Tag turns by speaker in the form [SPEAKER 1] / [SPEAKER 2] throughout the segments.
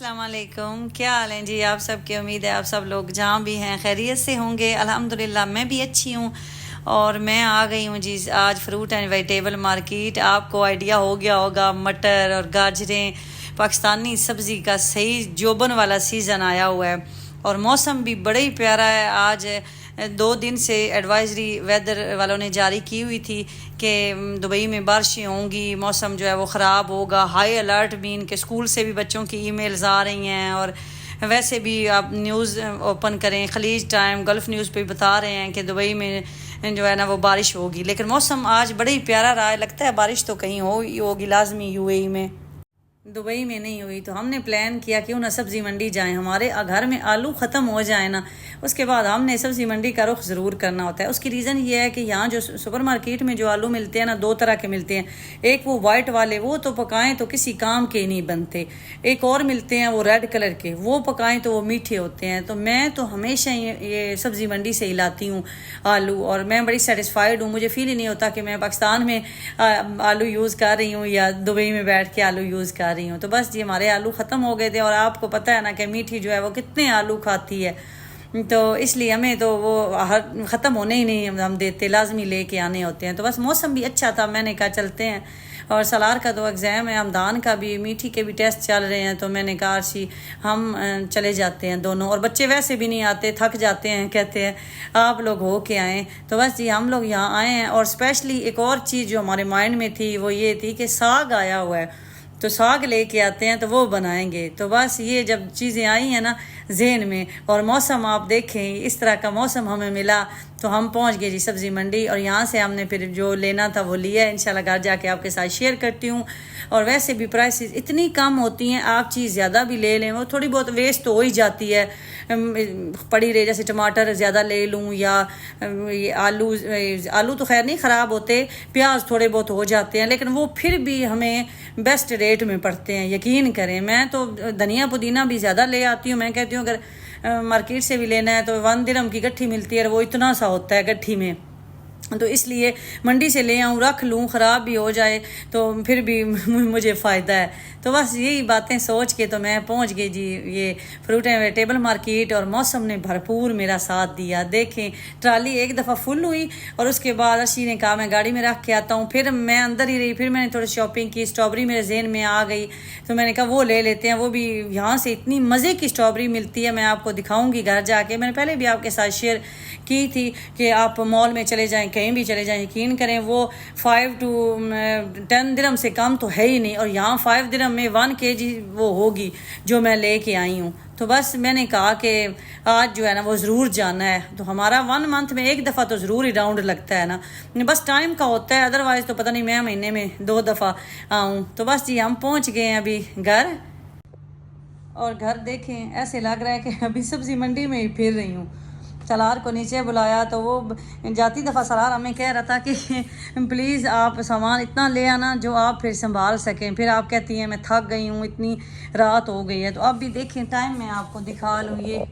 [SPEAKER 1] अस्सलाम वालेकुम। क्या हाल है जी आप सबके। उम्मीद है आप सब लोग जहाँ भी हैं खैरियत से होंगे। अल्हम्दुलिल्लाह मैं भी अच्छी हूँ। और मैं आ गई हूँ जी आज फ्रूट एंड वेजिटेबल मार्केट। आपको आइडिया हो गया होगा मटर और गाजरें, पाकिस्तानी सब्ज़ी का सही जोबन वाला सीज़न आया हुआ है और मौसम भी बड़ा ही प्यारा है। आज 2 दिन से एडवाइजरी वेदर वालों ने जारी की हुई थी कि दुबई में बारिशें होंगी, मौसम जो है वो ख़राब होगा। हाई अलर्ट मीन के स्कूल से भी बच्चों की ईमेल्स आ रही हैं और वैसे भी आप न्यूज़ ओपन करें, खलीज टाइम, गल्फ़ न्यूज़ पे बता रहे हैं कि दुबई में जो है ना वो बारिश होगी। लेकिन मौसम आज बड़ा ही प्यारा रहा है। लगता है बारिश तो कहीं होगी लाजमी यूएई में, दुबई में नहीं हुई। तो हमने प्लान किया क्यों ना सब्ज़ी मंडी जाएं। हमारे घर में आलू ख़त्म हो जाए ना, उसके बाद हमने सब्ज़ी मंडी का रुख ज़रूर करना होता है। उसकी रीज़न ये है कि यहाँ जो सुपर मार्केट में जो आलू मिलते हैं ना, 2 तरह के मिलते हैं। एक वो वाइट वाले, वो तो पकाएं तो किसी काम के नहीं बनते। एक और मिलते हैं वो रेड कलर के, वो पकाएं तो वो मीठे होते हैं। तो मैं तो हमेशा ये सब्ज़ी मंडी से ही लाती हूँ आलू, और मैं बड़ी सेटिस्फाइड हूँ। मुझे फील ही नहीं होता कि मैं पाकिस्तान में आलू यूज़ कर रही हूँ या दुबई में बैठ के आलू यूज़ कर रही हूँ। तो बस जी हमारे आलू ख़त्म हो गए थे और आपको पता है ना कि मीठी जो है वो कितने आलू खाती है, तो इसलिए हमें तो वो ख़त्म होने ही नहीं हम देते, लाजमी लेके आने होते हैं। तो बस मौसम भी अच्छा था, मैंने कहा चलते हैं। और सलार का तो एग्ज़ाम है, हमदान का भी, मीठी के भी टेस्ट चल रहे हैं। तो मैंने कहा अर्शी हम चले जाते हैं दोनों, और बच्चे वैसे भी नहीं आते, थक जाते हैं, कहते हैं आप लोग हो के आएँ। तो बस जी हम लोग यहाँ आए हैं। और स्पेशली एक और चीज़ जो हमारे माइंड में थी वो ये थी कि साग आया हुआ है, तो साग लेके आते हैं तो वो बनाएंगे। तो बस ये जब चीज़ें आई हैं ना जहन में, और मौसम आप देखें इस तरह का मौसम हमें मिला, तो हम पहुंच गए जी सब्ज़ी मंडी। और यहाँ से हमने फिर जो लेना था वो लिया। इंशाल्लाह घर जाके आपके साथ शेयर करती हूँ। और वैसे भी प्राइसेस इतनी कम होती हैं, आप चीज़ ज़्यादा भी ले लें वो थोड़ी बहुत वेस्ट तो हो ही जाती है, पड़ी रहे। जैसे टमाटर ज़्यादा ले लूँ या ये आलू तो खैर नहीं ख़राब होते, प्याज थोड़े बहुत हो जाते हैं, लेकिन वो फिर भी हमें बेस्ट रेट में पड़ते हैं, यकीन करें। मैं तो धनिया पुदीना भी ज़्यादा ले आती हूँ। मैं कहती हूँ अगर मार्केट से भी लेना है तो 1 दिरहम की गट्ठी मिलती है, वो इतना सा होता है गट्ठी में। तो इसलिए मंडी से ले आऊँ, रख लूँ, ख़राब भी हो जाए तो फिर भी मुझे फ़ायदा है। तो बस यही बातें सोच के तो मैं पहुँच गई जी ये फ्रूट एंड वेजिटेबल मार्केट। और मौसम ने भरपूर मेरा साथ दिया। देखें ट्राली एक दफ़ा फुल हुई और उसके बाद अर्शी ने कहा मैं गाड़ी में रख के आता हूँ। फिर मैं अंदर ही रही, फिर मैंने थोड़ी शॉपिंग की। स्ट्रॉबेरी मेरे जहन में आ गई तो मैंने कहा वो ले लेते हैं। वो भी यहाँ से इतनी मज़े की स्ट्रॉबेरी मिलती है, मैं आपको दिखाऊँगी घर जाके। मैंने पहले भी आपके साथ शेयर की थी कि आप मॉल में चले जाएं, कहीं भी चले जाएं, यकीन करें वो 5 to 10 दिरहम से कम तो है ही नहीं। और यहाँ 5 दिरहम में 1 kg वो होगी जो मैं लेके आई हूँ। तो बस मैंने कहा कि आज जो है ना वो ज़रूर जाना है। तो हमारा 1 मंथ में एक दफ़ा तो ज़रूर ही राउंड लगता है ना, बस टाइम का होता है, अदरवाइज़ तो पता नहीं मैं महीने में 2 दफ़ा आऊँ। तो बस जी हम पहुँच गए हैं अभी घर। और घर देखें ऐसे लग रहा है कि अभी सब्ज़ी मंडी में ही फिर रही हूँ। सलार को नीचे बुलाया तो वो जाती दफ़ा सलार हमें कह रहा था कि प्लीज़ आप सामान इतना ले आना जो आप फिर संभाल सकें। फिर आप कहती हैं मैं थक गई हूँ, इतनी रात हो गई है। तो अब भी देखें टाइम मैं आपको दिखा लूँ, ये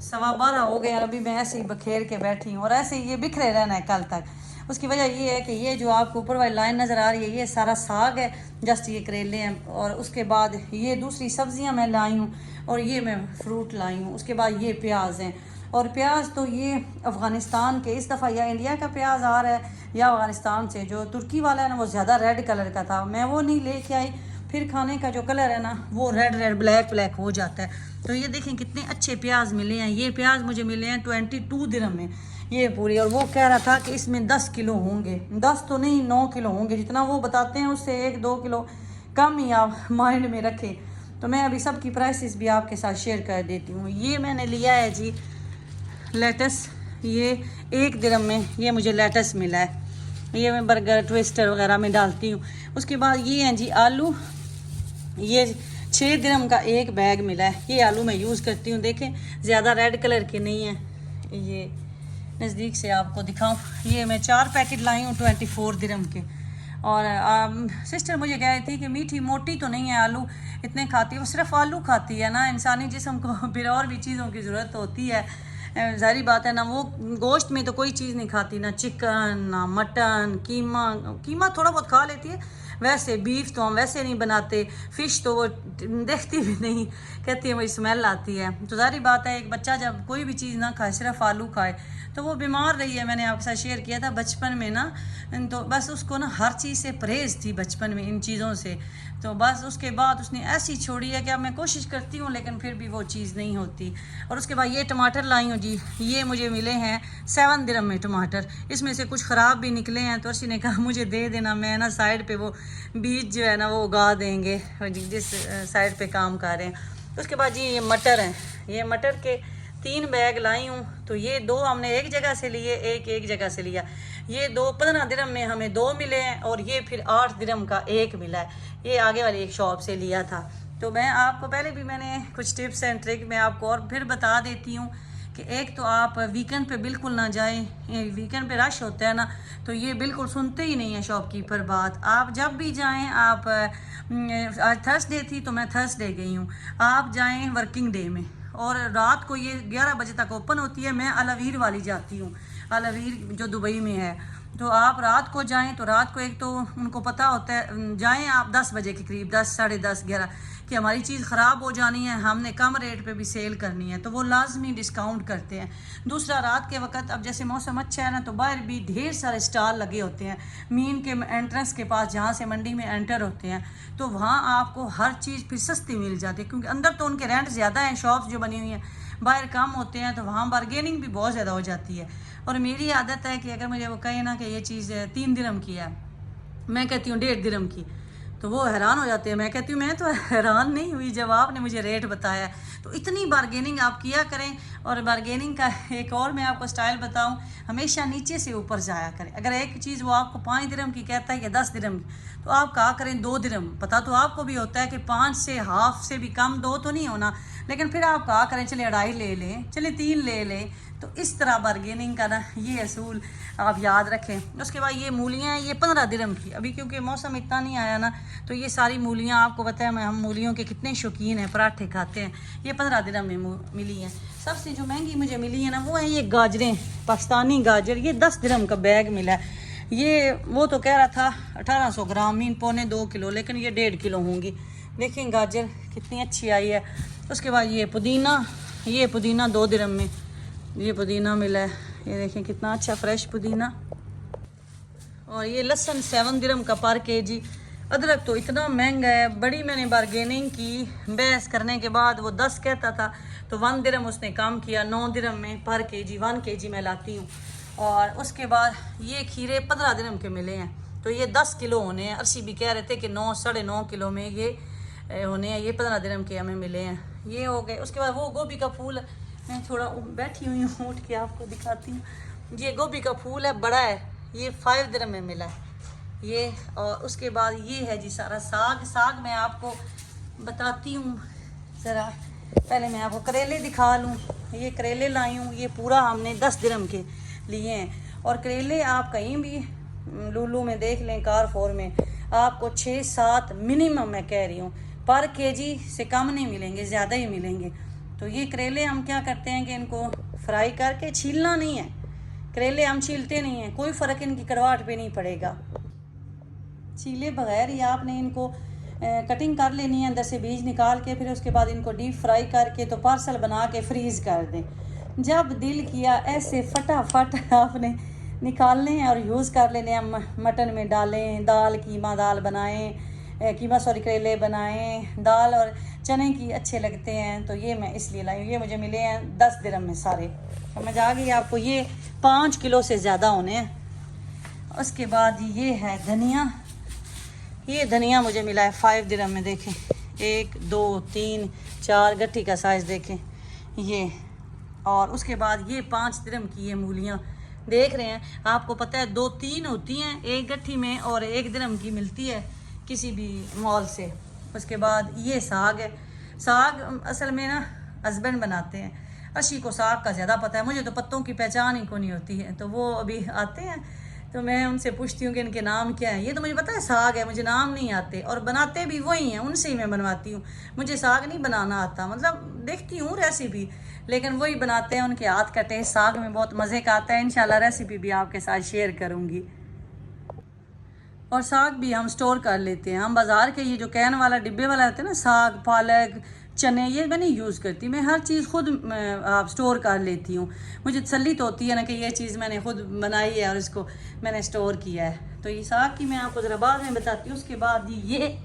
[SPEAKER 1] 12:15 हो गए। अभी मैं ऐसे ही बखेर के बैठी हूँ और ऐसे ही ये बिखरे रहना है कल तक। उसकी वजह ये है कि ये जो आपको ऊपर वाली लाइन नज़र आ रही है ये सारा साग है, जस्ट ये करेले हैं। और उसके बाद ये दूसरी सब्जियां मैं लाई हूँ और ये मैं फ्रूट लाई हूँ। उसके बाद ये प्याज हैं, और प्याज तो ये अफ़गानिस्तान के इस दफ़ा या इंडिया का प्याज आ रहा है या अफ़गानिस्तान से। जो तुर्की वाला है ना वो ज़्यादा रेड कलर का था, मैं वो नहीं लेके आई। फिर खाने का जो कलर है ना वो रेड रेड ब्लैक ब्लैक हो जाता है। तो ये देखें कितने अच्छे प्याज मिले हैं। ये प्याज मुझे मिले हैं 22 दिरहम में ये पूरी। और वो कह रहा था कि इसमें 10 किलो होंगे, 10 तो नहीं 9 किलो होंगे, जितना वो बताते हैं उससे 1-2 किलो कम ही आप माइंड में रखें। तो मैं अभी सबकी प्राइसेस भी आपके साथ शेयर कर देती हूँ। ये मैंने लिया है जी लेटस, ये 1 दिरहम में ये मुझे लेटस मिला है। ये मैं बर्गर ट्विस्टर वगैरह में डालती हूँ। उसके बाद ये हैं जी आलू, ये 6 दिरहम का एक बैग मिला है। ये आलू मैं यूज़ करती हूँ, देखें ज़्यादा रेड कलर के नहीं हैं। ये नज़दीक से आपको दिखाऊं, ये मैं 4 पैकेट लाई हूँ 24 दिरहम के। और सिस्टर मुझे कह रही थी कि मीठी मोटी तो नहीं है, आलू इतने खाती है, वो सिर्फ आलू खाती है ना, इंसानी जिस्म को फिर और भी चीज़ों की ज़रूरत होती है। ज़ाहिर बात है ना, वो गोश्त में तो कोई चीज़ नहीं खाती, ना चिकन ना मटन, कीमा थोड़ा बहुत खा लेती है, वैसे बीफ तो हम वैसे नहीं बनाते, फ़िश तो वो देखती भी नहीं, कहती है मुझे स्मेल आती है। तो ज़ाहिर बात है एक बच्चा जब कोई भी चीज़ ना खाए, सिर्फ आलू खाए, तो वो बीमार रही है। मैंने आपके साथ शेयर किया था बचपन में ना, तो बस उसको ना हर चीज़ से परहेज़ थी बचपन में, इन चीज़ों से। तो बस उसके बाद उसने ऐसी छोड़ी है कि अब मैं कोशिश करती हूँ लेकिन फिर भी वो चीज़ नहीं होती। और उसके बाद ये टमाटर लाई हूँ जी, ये मुझे मिले हैं 7 दिरहम में टमाटर। इसमें से कुछ ख़राब भी निकले हैं, तो अर्शी ने कहा मुझे दे देना, मैं ना साइड पे वो बीज जो है ना वो उगा देंगे जिस साइड पे काम कर रहे हैं। तो उसके बाद जी ये मटर हैं, ये मटर के 3 बैग लाई हूँ। तो ये 2 हमने एक जगह से लिए, एक जगह से लिया। ये 2 15 दिरहम में हमें 2 मिले हैं, और ये फिर 8 दिरहम का 1 मिला है। ये आगे वाली एक शॉप से लिया था। तो मैं आपको पहले भी मैंने कुछ टिप्स एंड ट्रिक मैं आपको और फिर बता देती हूँ कि एक तो आप वीकेंड पे बिल्कुल ना जाएं, वीकेंड पे रश होता है ना, तो ये बिल्कुल सुनते ही नहीं है शॉपकीपर बात। आप जब भी जाएं, आप आज थर्सडे थी तो मैं थर्सडे गई हूँ, आप जाएं वर्किंग डे में, और रात को ये 11 बजे तक ओपन होती है। मैं अलवीर वाली जाती हूँ, अलवीर जो दुबई में है। तो आप रात को जाएं तो रात को एक तो उनको पता होता है, जाएं आप 10 बजे के करीब, 10 साढ़े 10 11, कि हमारी चीज़ ख़राब हो जानी है, हमने कम रेट पे भी सेल करनी है, तो वो लाजमी डिस्काउंट करते हैं। दूसरा रात के वक्त अब जैसे मौसम अच्छा है ना, तो बाहर भी ढेर सारे स्टॉल लगे होते हैं मीन के एंट्रेंस के पास, जहाँ से मंडी में एंटर होते हैं। तो वहाँ आपको हर चीज़ फिर सस्ती मिल जाती है, क्योंकि अंदर तो उनके रेंट ज़्यादा हैं, शॉप्स जो बनी हुई हैं, बाहर कम होते हैं, तो वहाँ बारगेनिंग भी बहुत ज़्यादा हो जाती है। और मेरी आदत है कि अगर मुझे वो कहे ना कि ये चीज़ 3 दिरहम की है, मैं कहती हूँ 1.5 दिरहम की, तो वो हैरान हो जाते हैं। मैं कहती हूँ मैं तो हैरान नहीं हुई जब आपने मुझे रेट बताया। तो इतनी बारगेनिंग आप किया करें। और बारगेनिंग का एक और मैं आपको स्टाइल बताऊँ, हमेशा नीचे से ऊपर जाया करें। अगर एक चीज़ वो आपको 5 दिरहम की कहता है या 10 दिरहम की, तो आप कहा करें 2 दिरहम। पता तो आपको भी होता है कि 5 से हाफ से भी कम 2 तो नहीं होना, लेकिन फिर आप कहा करें चले 2.5 ले लें, चले 3 ले लें। तो इस तरह बारगेनिंग का ना ये असूल आप याद रखें। उसके बाद ये मूलियाँ हैं, ये 15 दिरहम की, अभी क्योंकि मौसम इतना नहीं आया ना, तो ये सारी मूलियाँ आपको पता है हम मूलियों के कितने शौकीन हैं, पराठे खाते हैं। ये 15 दिरहम में मिली हैं। सबसे जो महंगी मुझे मिली है ना, वो है ये गाजरें, पाकिस्तानी गाजर, ये 10 दिरहम का बैग मिला है। ये वो तो कह रहा था 1800 ग्राम, मीन 1.25 किलो, लेकिन ये 1.5 किलो होंगी। देखें गाजर कितनी अच्छी आई है। उसके बाद ये पुदीना, ये पुदीना 2 दिरहम में ये पुदीना मिला है। ये देखें कितना अच्छा फ्रेश पुदीना। और ये लहसुन 7 दिरहम का पर केजी। अदरक तो इतना महंगा है, बड़ी मैंने बारगेनिंग की, बहस करने के बाद वो 10 कहता था, तो 1 दिरहम उसने कम किया, 9 दिरहम में पर केजी, 1 केजी मैं लाती हूँ। और उसके बाद ये खीरे 15 दिरहम के मिले हैं, तो ये 10 किलो होने हैं। अर्शी भी कह रहे थे कि 9 साढ़े 9 किलो में ये होने हैं, ये 15 दिरहम के हमें मिले हैं। ये हो गए। उसके बाद वो गोभी का फूल, मैं थोड़ा बैठी हुई हूँ, उठ के आपको दिखाती हूँ। ये गोभी का फूल है, बड़ा है, ये 5 दिरहम में मिला है ये। और उसके बाद ये है जी सारा साग। साग मैं आपको बताती हूँ ज़रा, पहले मैं आपको करेले दिखा लूँ। ये करेले लाई हूँ, ये पूरा हमने 10 दिरहम के लिए हैं। और करेले आप कहीं भी लूलू में देख लें, कारफोर में, आपको 6-7 मिनिमम मैं कह रही हूँ पर केजी से कम नहीं मिलेंगे, ज़्यादा ही मिलेंगे। तो ये करेले हम क्या करते हैं कि इनको फ्राई करके, छीलना नहीं है, करेले हम छीलते नहीं हैं, कोई फ़र्क इनकी कड़वाहट पे नहीं पड़ेगा। छीले बगैर ही आपने इनको कटिंग कर लेनी है, अंदर से बीज निकाल के, फिर उसके बाद इनको डीप फ्राई करके तो पार्सल बना के फ्रीज़ कर दें। जब दिल किया ऐसे फटाफट आपने निकालने हैं और यूज़ कर लेने हैं। मटन में डालें, दाल कीमा दाल बनाएं, कीमा सॉरी करेले बनाएं, दाल और चने की अच्छे लगते हैं। तो ये मैं इसलिए लाई हूँ। ये मुझे मिले हैं 10 दिरहम में सारे, समझ आ गई आपको। ये 5 किलो से ज़्यादा होने हैं। उसके बाद ये है धनिया, ये धनिया मुझे मिला है 5 दिरहम में। देखें 1 2 3 4 गट्ठी का साइज़ देखें ये। और उसके बाद ये 5 दिरहम की ये मूलियाँ देख रहे हैं। आपको पता है 2-3 होती हैं एक गट्ठी में, और 1 दिरहम की मिलती है किसी भी मॉल से। उसके बाद ये साग है। साग असल में ना हस्बैंड बनाते हैं, अर्शी को साग का ज़्यादा पता है, मुझे तो पत्तों की पहचान ही को नहीं होती है। तो वो अभी आते हैं तो मैं उनसे पूछती हूँ कि इनके नाम क्या है। ये तो मुझे पता है साग है, मुझे नाम नहीं आते, और बनाते भी वही हैं, उनसे ही मैं बनवाती हूँ। मुझे साग नहीं बनाना आता, मतलब देखती हूँ रेसिपी, लेकिन वही बनाते हैं, उनके हाथ का टेस्ट साग में बहुत मज़े का आता है। इंशाल्लाह रेसिपी भी आपके साथ शेयर करूँगी। और साग भी हम स्टोर कर लेते हैं। हम बाज़ार के ये जो कैन वाला डिब्बे वाला होता है ना, साग, पालक, चने, ये मैं नहीं यूज़ करती। मैं हर चीज़ खुद स्टोर कर लेती हूँ। मुझे तसल्ली तो होती है ना कि ये चीज़ मैंने खुद बनाई है और इसको मैंने स्टोर किया है। तो ये साग की मैं आपको ज़रा बाद में बताती हूँ। उसके बाद ये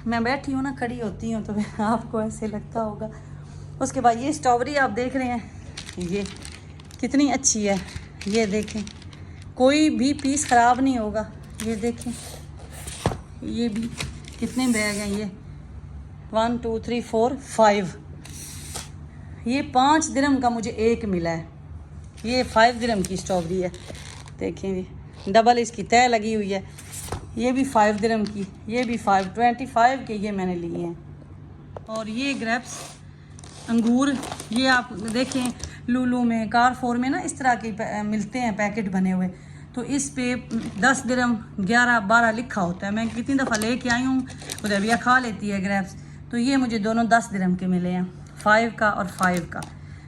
[SPEAKER 1] मैं बैठी हूँ ना, खड़ी होती हूँ तो आपको ऐसे लगता होगा। उसके बाद ये स्ट्रॉबेरी आप देख रहे हैं, ये कितनी अच्छी है। ये देखें, कोई भी पीस ख़राब नहीं होगा। ये देखें, ये भी कितने बैग हैं, ये 1 2 3 4 5। ये 5 दिरहम का मुझे एक मिला है। ये 5 दिरहम की स्ट्रॉबेरी है। देखें, ये डबल इसकी तय लगी हुई है। ये भी 5 दिरहम की, ये भी 25 के ये मैंने लिए हैं। और ये ग्रेप्स, अंगूर, ये आप देखें लूलू में, कारफोर में ना इस तरह के मिलते हैं पैकेट बने हुए। तो इस पे 10 दिरहम, 11 12 लिखा होता है। मैं कितनी दफ़ा लेके आई हूँ, उदबिया खा लेती है ग्रेप्स। तो ये मुझे दोनों 10 दिरहम के मिले हैं, 5 का और 5 का।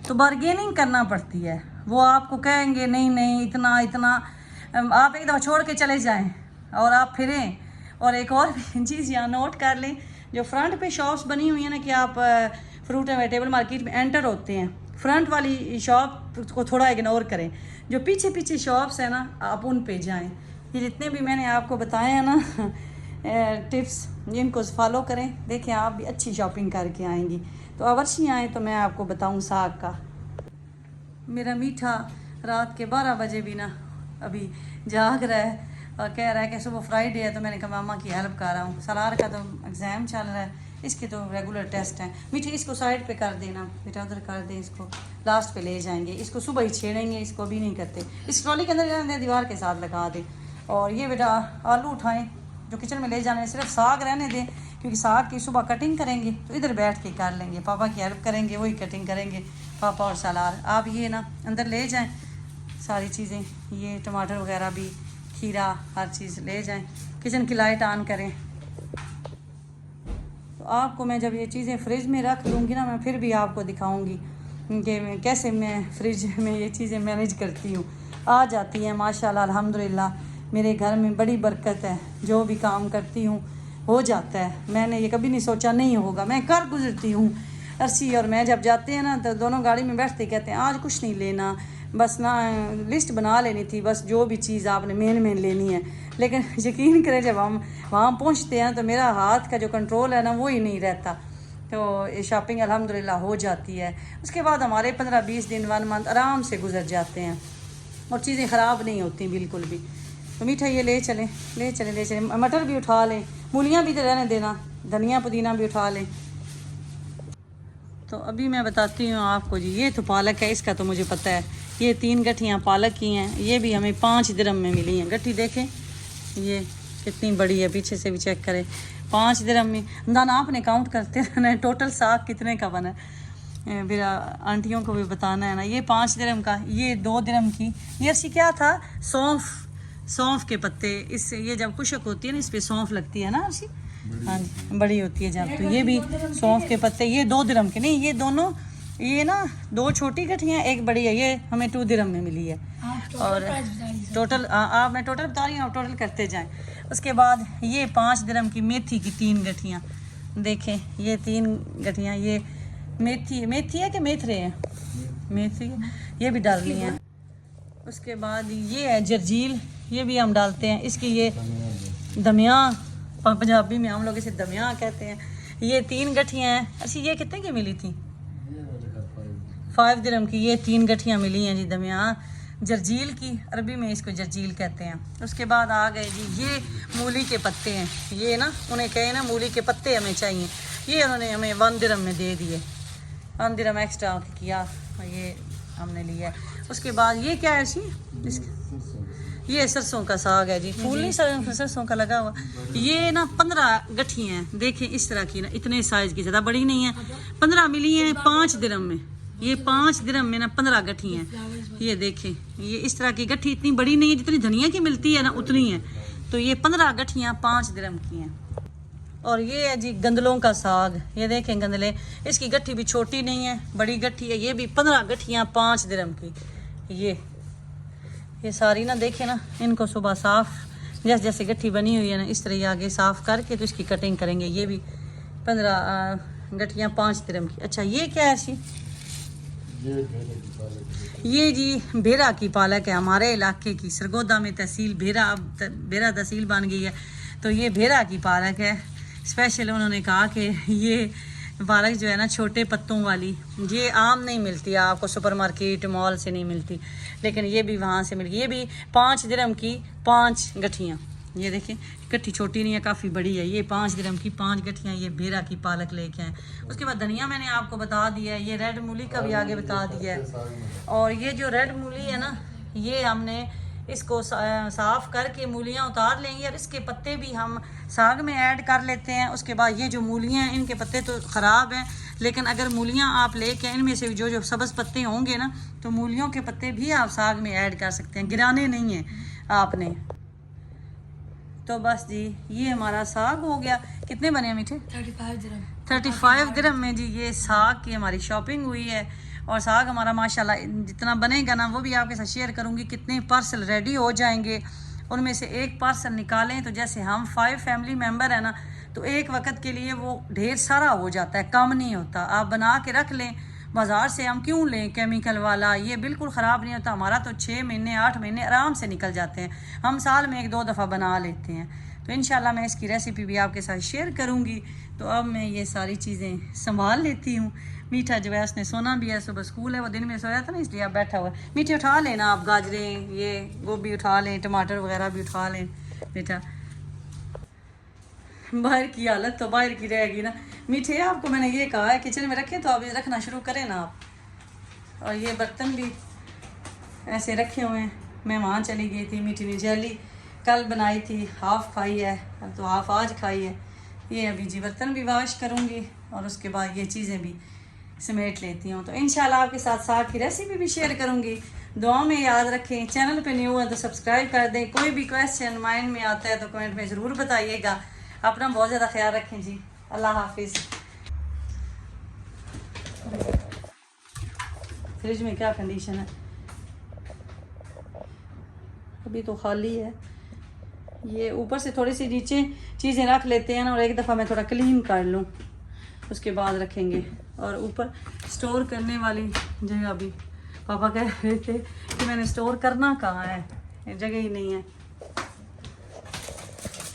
[SPEAKER 1] तो बार्गेनिंग करना पड़ती है। वो आपको कहेंगे नहीं नहीं इतना इतना, आप एक दफ़ा छोड़ के चले जाएं और आप फिरें। और एक और भी चीज़ यहाँ नोट कर लें, जो फ्रंट पे शॉप्स बनी हुई है ना कि आप फ्रूट एंड वेजिटेबल मार्केट में एंटर होते हैं, फ्रंट वाली शॉप को थोड़ा इग्नोर करें। जो पीछे पीछे शॉप्स हैं ना, आप उन पे जाएं। ये जितने भी मैंने आपको बताए हैं ना टिप्स, जिनको फॉलो करें, देखें आप भी अच्छी शॉपिंग करके आएंगी। तो अवश्य आएँ। तो मैं आपको बताऊं साग का, मेरा मीठा रात के 12 बजे भी ना अभी जाग रहा है और कह रहा है कि सुबह फ्राइडे है। तो मैंने कहा मामा की हेल्प कर रहा हूँ। सलार का तो एग्ज़ाम चल रहा है, इसके तो रेगुलर टेस्ट हैं। मीठी इसको साइड पे कर देना बेटा, उधर कर दे, इसको लास्ट पे ले जाएंगे। इसको सुबह ही छेड़ेंगे, इसको भी नहीं करते। इस ट्रॉली के अंदर रहने दे, दीवार के साथ लगा दे। और ये बेटा आलू उठाएं जो किचन में ले जाने, सिर्फ साग रहने दें, क्योंकि साग की सुबह कटिंग करेंगे तो इधर बैठ के कर लेंगे। पापा की हेल्प करेंगे, वही कटिंग करेंगे, पापा और सलार। आप ये ना अंदर ले जाएँ सारी चीज़ें, ये टमाटर वगैरह भी, खीरा, हर चीज़ ले जाएं। किचन की लाइट ऑन करें। तो आपको मैं जब ये चीज़ें फ्रिज में रख लूँगी ना, मैं फिर भी आपको दिखाऊंगी कि कैसे मैं फ्रिज में ये चीज़ें मैनेज करती हूँ। आ जाती हैं माशाल्लाह, अल्हम्दुलिल्लाह। मेरे घर में बड़ी बरकत है, जो भी काम करती हूँ हो जाता है। मैंने ये कभी नहीं सोचा नहीं होगा, मैं कर गुजरती हूँ। अर्शी और मैं जब जाते हैं ना तो दोनों गाड़ी में बैठते कहते हैं आज कुछ नहीं लेना, बस ना लिस्ट बना लेनी थी, बस जो भी चीज़ आपने मेन लेनी है। लेकिन यकीन करें जब हम वहाँ पहुँचते हैं तो मेरा हाथ का जो कंट्रोल है ना वो ही नहीं रहता। तो ये शॉपिंग अल्हम्दुलिल्लाह हो जाती है। उसके बाद हमारे 15-20 दिन 1 मंथ आराम से गुजर जाते हैं और चीज़ें ख़राब नहीं होती बिल्कुल भी। तो मीठा ये ले चलें, ले चलें, ले चलें। मटर भी उठा लें, मूलियाँ भी तो रहने देना, धनिया पुदीना भी उठा लें। तो अभी मैं बताती हूँ आपको जी, ये तो पालक है, इसका तो मुझे पता है। ये 3 गठियाँ पालक की हैं, ये भी हमें 5 दिरहम में मिली हैं। गठी देखें ये कितनी बड़ी है, पीछे से भी चेक करें। 5 दिरहम में दाना आपने काउंट करते रहना है टोटल साग कितने का बना है, फिर आंटियों को भी बताना है ना। ये 5 दिरहम का, ये 2 दिरहम की। ये अर्शी क्या था, सौंफ के पत्ते, इससे ये जब खुशक होती है ना इस पर सौंफ लगती है ना अर्शी, हाँ जी बड़ी होती है जब। तो ये भी सौंफ के पत्ते, ये 2 दिरहम के, नहीं ये दोनों, ये ना 2 छोटी गठियाँ, एक बड़ी है, ये हमें 2 दिरहम में मिली है। और टोटल आप, मैं टोटल बता रही हूँ, आप टोटल करते जाएं। उसके बाद ये 5 दिरहम की मेथी की 3 गठियाँ, देखें ये 3 गठियाँ। ये मेथी है कि मेथरे हैं, मेथी है, ये भी डालनी है। उसके बाद ये है जर्जील, ये भी हम डालते हैं। इसकी ये दमिया, पंजाबी में हम लोग इसे दमिया कहते हैं। ये 3 गठियाँ हैं। अच्छा ये कितने की मिली थी, 5 दिरहम की। ये 3 गठियाँ मिली हैं जी दमिया, जर्जील की, अरबी में इसको जर्जील कहते हैं। उसके बाद आ गए जी ये मूली के पत्ते हैं। ये ना उन्हें कहे ना मूली के पत्ते हमें चाहिए, ये उन्होंने हमें 1 दिरहम में दे दिए, 1 दिरहम एक्स्ट्रा किया, ये हमने लिया। उसके बाद ये क्या है जी, ये सरसों का साग है जी, फूल नहीं सरसों का लगा हुआ। ये ना 15 गठियाँ हैं, देखें इस तरह की ना, इतने साइज़ की, ज़्यादा बड़ी नहीं है। 15 मिली हैं 5 दिरहम में। ये 5 दिरहम में ना 15 गठी हैं। ये देखें ये इस तरह की गठी, इतनी बड़ी नहीं है, जितनी धनिया की मिलती है ना उतनी है। तो ये 15 गठियाँ 5 दिरहम की हैं। और ये है जी गंदलों का साग, ये देखें गंदले, इसकी गठी भी छोटी नहीं है, बड़ी गठी है। ये भी 15 गठियाँ 5 दिरहम की। ये सारी ना देखें ना, इनको सुबह साफ़ जैसे जैसे गट्ठी बनी हुई है ना इस तरह ये आगे साफ़ करके तो इसकी कटिंग करेंगे। ये भी 15 गट्ठियाँ 5 दिरहम की। अच्छा ये क्या है ऐसी? ये जी भेरा की पालक है, हमारे इलाके की, सरगोदा में तहसील भेरा, अब भेरा तहसील बन गई है। तो ये भेरा की पालक है। स्पेशल उन्होंने कहा कि ये पालक जो है ना छोटे पत्तों वाली, ये आम नहीं मिलती आपको, सुपरमार्केट मॉल से नहीं मिलती, लेकिन ये भी वहाँ से मिलती। ये भी 5 दिरहम की 5 गट्ठियाँ। ये देखें गट्ठी छोटी नहीं है, काफ़ी बड़ी है। ये 5 दिरहम की 5 गट्ठियाँ ये भेरा की पालक लेके आए। उसके बाद धनिया मैंने आपको बता दिया है, ये रेड मूली का भी आगे बता दिया है। और ये जो रेड मूली है ना, ये हमने इसको साफ़ करके मूलियाँ उतार लेंगे और इसके पत्ते भी हम साग में ऐड कर लेते हैं। उसके बाद ये जो मूलियाँ हैं इनके पत्ते तो ख़राब हैं, लेकिन अगर मूलियाँ आप लेके इनमें से जो जो सब्ज़ पत्ते होंगे ना, तो मूलियों के पत्ते भी आप साग में ऐड कर सकते हैं, गिराने नहीं हैं आपने। तो बस जी ये हमारा साग हो गया। कितने बने मीठे?
[SPEAKER 2] 35 दिरहम।
[SPEAKER 1] 35 दिरहम में जी ये साग की हमारी शॉपिंग हुई है। और साग हमारा माशाल्लाह जितना बनेगा ना वो भी आपके साथ शेयर करूँगी। कितने पार्सल रेडी हो जाएंगे, उनमें से एक पार्सल निकालें तो जैसे हम 5 फैमिली मेम्बर है ना, तो एक वक्त के लिए वो ढेर सारा हो जाता है, कम नहीं होता। आप बना के रख लें, बाज़ार से हम क्यों लें केमिकल वाला, ये बिल्कुल ख़राब नहीं होता। हमारा तो 6 महीने 8 महीने आराम से निकल जाते हैं, हम साल में 1-2 दफ़ा बना लेते हैं। तो इंशाल्लाह मैं इसकी रेसिपी भी आपके साथ शेयर करूँगी। तो अब मैं ये सारी चीज़ें संभाल लेती हूँ। मीठा जो है उसने सोना भी है, सुबह स्कूल है, वो दिन में सोया था ना इसलिए आप बैठा हुआ है। मीठे उठा लेना आप, गाजरें ये गोभी उठा लें, टमाटर वगैरह भी उठा लें बेटा। बाहर की हालत तो बाहर की रहेगी ना। मीठे आपको मैंने ये कहा है किचन में रखें तो आप ये रखना शुरू करें ना आप। और ये बर्तन भी ऐसे रखे हुए हैं। मैं वहाँ चली गई थी, मीठी ने जेली कल बनाई थी, हाफ़ खाई है, अब तो हाफ़ आज खाई है। ये अभी जी बर्तन भी वॉश करूँगी और उसके बाद ये चीज़ें भी समेट लेती हूँ। तो इंशाल्लाह आपके साथ साग की रेसिपी भी शेयर करूँगी। दुआ में याद रखें, चैनल पे न्यू है तो सब्सक्राइब कर दें। कोई भी क्वेश्चन माइंड में आता है तो कमेंट में ज़रूर बताइएगा। अपना बहुत ज़्यादा ख्याल रखें जी। अल्लाह हाफिज़। फ्रिज में क्या कंडीशन है? अभी तो खाली है। ये ऊपर से थोड़ी सी नीचे चीज़ें रख लेते हैं ना, और एक दफ़ा मैं थोड़ा क्लीन कर लूँ उसके बाद रखेंगे। और ऊपर स्टोर करने वाली जगह भी पापा कह रहे थे कि मैंने स्टोर करना कहाँ है, जगह ही नहीं है।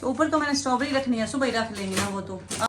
[SPEAKER 1] तो ऊपर तो मैंने स्ट्रॉबेरी रखनी है, सुबह ही रख लेंगे ना वो तो।